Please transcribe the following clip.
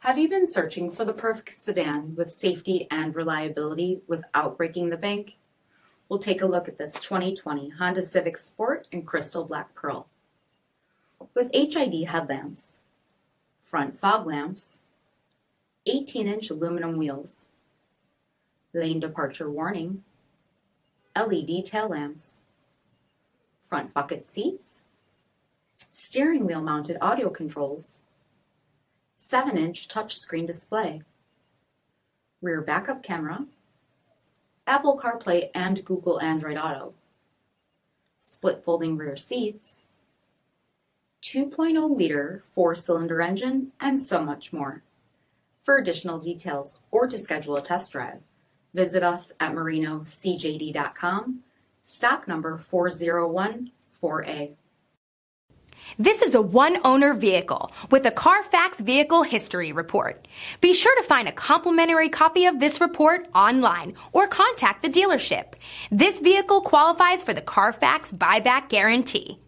Have you been searching for the perfect sedan with safety and reliability without breaking the bank? We'll take a look at this 2020 Honda Civic Sport in Crystal Black Pearl. With HID headlamps, front fog lamps, 18-inch aluminum wheels, lane departure warning, LED tail lamps, front bucket seats, steering wheel mounted audio controls, 7-inch touchscreen display, rear backup camera, Apple CarPlay and Google Android Auto, split folding rear seats, 2.0-liter 4-cylinder engine, and so much more. For additional details or to schedule a test drive, visit us at marinocjd.com, stock number 4014A. This is a one-owner vehicle with a CARFAX Vehicle History Report. Be sure to find a complimentary copy of this report online or contact the dealership. This vehicle qualifies for the CARFAX Buyback Guarantee.